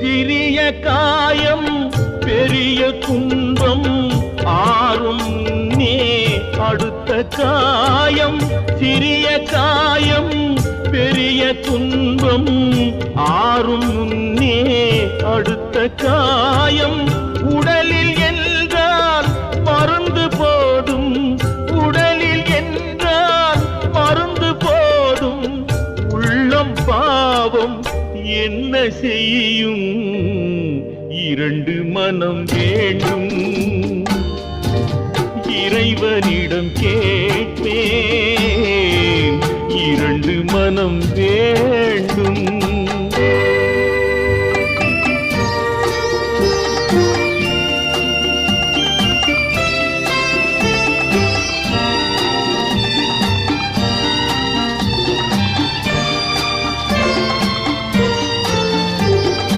சிறிய காயம் பெரிய துன்பம் ஆறும் முன்னே அடுத்த காயம். சிறிய காயம் பெரிய துன்பம் ஆறும் முன்னே அடுத்த காயம். உடலில் என்றால் மருந்து போடும், உடலில் என்றால் மருந்து போடும். உள்ளம் பாவம் என்ன செய்யும்? இரண்டு மனம் வேண்டும். இறைவனிடம் கேட்பேன், இரண்டு மனம் வேண்டும்.